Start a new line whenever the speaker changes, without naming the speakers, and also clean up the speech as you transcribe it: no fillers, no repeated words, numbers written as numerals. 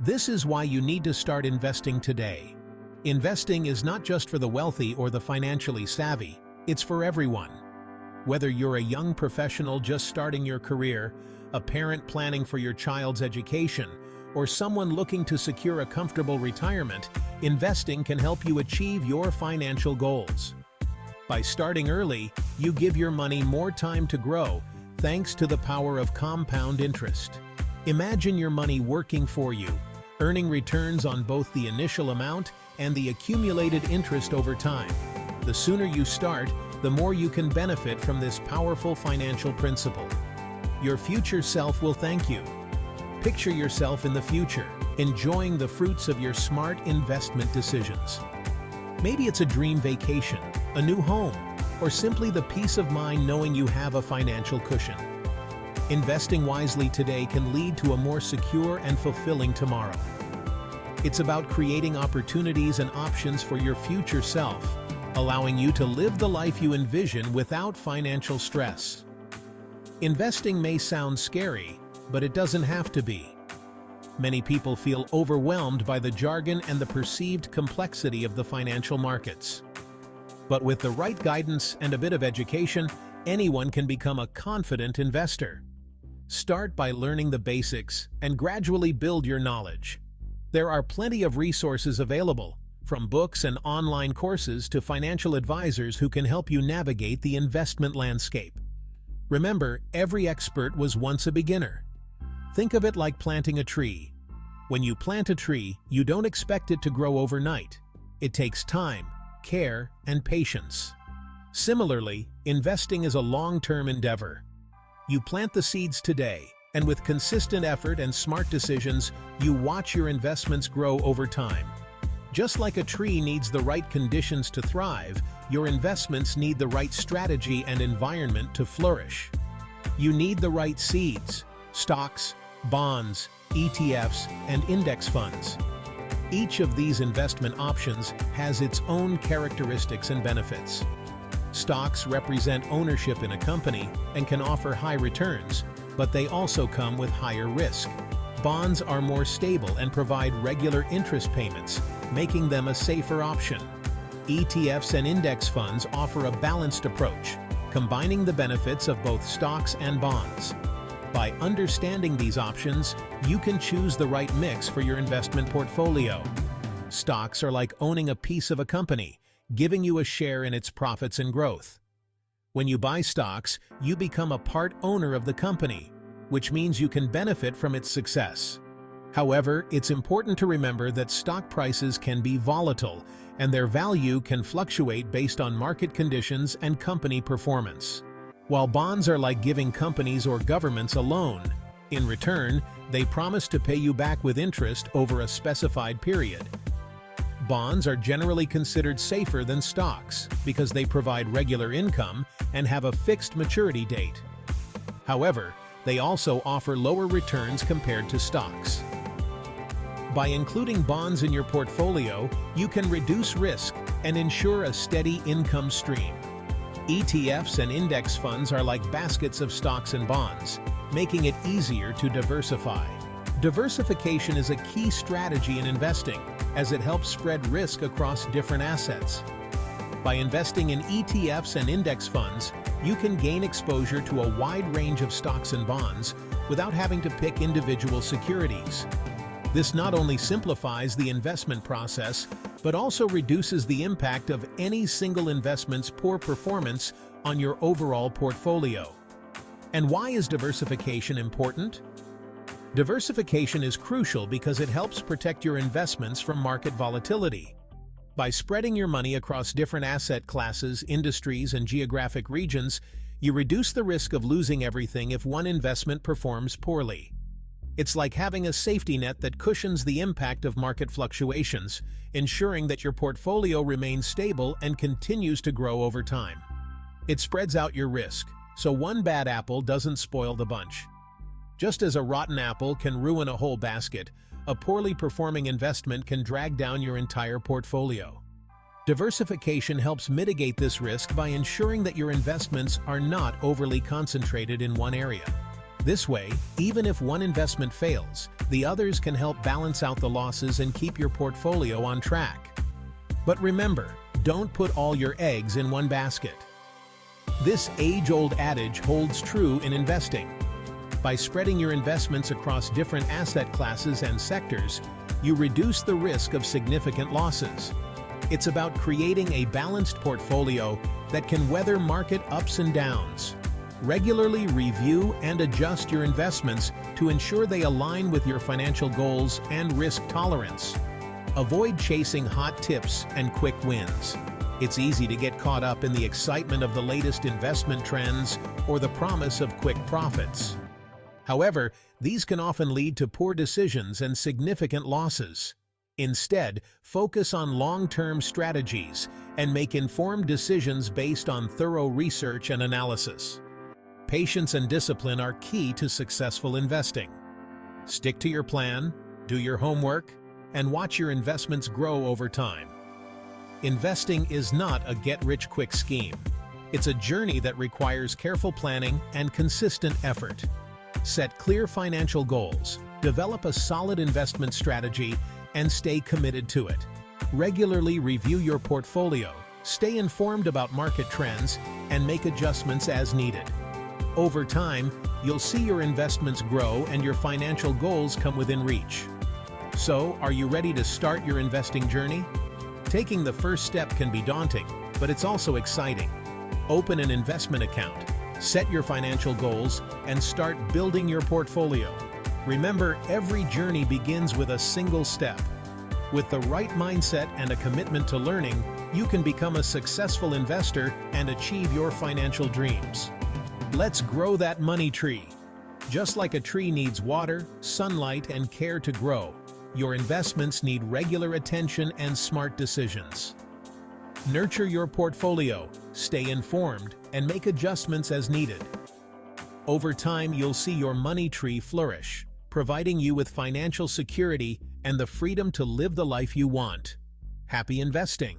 This is why you need to start investing today. Investing is not just for the wealthy or the financially savvy, it's for everyone. Whether you're a young professional just starting your career, a parent planning for your child's education, or someone looking to secure a comfortable retirement, investing can help you achieve your financial goals. By starting early, you give your money more time to grow, thanks to the power of compound interest. Imagine your money working for you, earning returns on both the initial amount and the accumulated interest over time. The sooner you start, the more you can benefit from this powerful financial principle. Your future self will thank you. Picture yourself in the future, enjoying the fruits of your smart investment decisions. Maybe it's a dream vacation, a new home, or simply the peace of mind knowing you have a financial cushion. Investing wisely today can lead to a more secure and fulfilling tomorrow. It's about creating opportunities and options for your future self, allowing you to live the life you envision without financial stress. Investing may sound scary, but it doesn't have to be. Many people feel overwhelmed by the jargon and the perceived complexity of the financial markets. But with the right guidance and a bit of education, anyone can become a confident investor. Start by learning the basics and gradually build your knowledge. There are plenty of resources available, from books and online courses to financial advisors who can help you navigate the investment landscape. Remember, every expert was once a beginner. Think of it like planting a tree. When you plant a tree, you don't expect it to grow overnight. It takes time, care, and patience. Similarly, investing is a long-term endeavor. You plant the seeds today, and with consistent effort and smart decisions, you watch your investments grow over time. Just like a tree needs the right conditions to thrive, your investments need the right strategy and environment to flourish. You need the right seeds, stocks, bonds, ETFs, and index funds. Each of these investment options has its own characteristics and benefits. Stocks represent ownership in a company and can offer high returns, but they also come with higher risk. Bonds are more stable and provide regular interest payments, making them a safer option. ETFs and index funds offer a balanced approach, combining the benefits of both stocks and bonds. By understanding these options, you can choose the right mix for your investment portfolio. Stocks are like owning a piece of a company, giving you a share in its profits and growth. When you buy stocks, you become a part owner of the company, which means you can benefit from its success. However, it's important to remember that stock prices can be volatile, and their value can fluctuate based on market conditions and company performance. While bonds are like giving companies or governments a loan, in return, they promise to pay you back with interest over a specified period. Bonds are generally considered safer than stocks because they provide regular income and have a fixed maturity date. However, they also offer lower returns compared to stocks. By including bonds in your portfolio, you can reduce risk and ensure a steady income stream. ETFs and index funds are like baskets of stocks and bonds, making it easier to diversify. Diversification is a key strategy in investing, as it helps spread risk across different assets. By investing in ETFs and index funds, you can gain exposure to a wide range of stocks and bonds without having to pick individual securities. This not only simplifies the investment process, but also reduces the impact of any single investment's poor performance on your overall portfolio. And why is diversification important? Diversification is crucial because it helps protect your investments from market volatility. By spreading your money across different asset classes, industries, and geographic regions, you reduce the risk of losing everything if one investment performs poorly. It's like having a safety net that cushions the impact of market fluctuations, ensuring that your portfolio remains stable and continues to grow over time. It spreads out your risk, so one bad apple doesn't spoil the bunch. Just as a rotten apple can ruin a whole basket, a poorly performing investment can drag down your entire portfolio. Diversification helps mitigate this risk by ensuring that your investments are not overly concentrated in one area. This way, even if one investment fails, the others can help balance out the losses and keep your portfolio on track. But remember, don't put all your eggs in one basket. This age-old adage holds true in investing. By spreading your investments across different asset classes and sectors, you reduce the risk of significant losses. It's about creating a balanced portfolio that can weather market ups and downs. Regularly review and adjust your investments to ensure they align with your financial goals and risk tolerance. Avoid chasing hot tips and quick wins. It's easy to get caught up in the excitement of the latest investment trends or the promise of quick profits. However, these can often lead to poor decisions and significant losses. Instead, focus on long-term strategies and make informed decisions based on thorough research and analysis. Patience and discipline are key to successful investing. Stick to your plan, do your homework, and watch your investments grow over time. Investing is not a get-rich-quick scheme. It's a journey that requires careful planning and consistent effort. Set clear financial goals, develop a solid investment strategy, and stay committed to it. Regularly review your portfolio, stay informed about market trends, and make adjustments as needed. Over time, you'll see your investments grow and your financial goals come within reach. So, are you ready to start your investing journey? Taking the first step can be daunting, but it's also exciting. Open an investment account, set your financial goals, and start building your portfolio. Remember, every journey begins with a single step. With the right mindset and a commitment to learning, you can become a successful investor and achieve your financial dreams. Let's grow that money tree. Just like a tree needs water, sunlight, and care to grow, your investments need regular attention and smart decisions. Nurture your portfolio, stay informed, and make adjustments as needed. Over time, you'll see your money tree flourish, providing you with financial security and the freedom to live the life you want. Happy investing!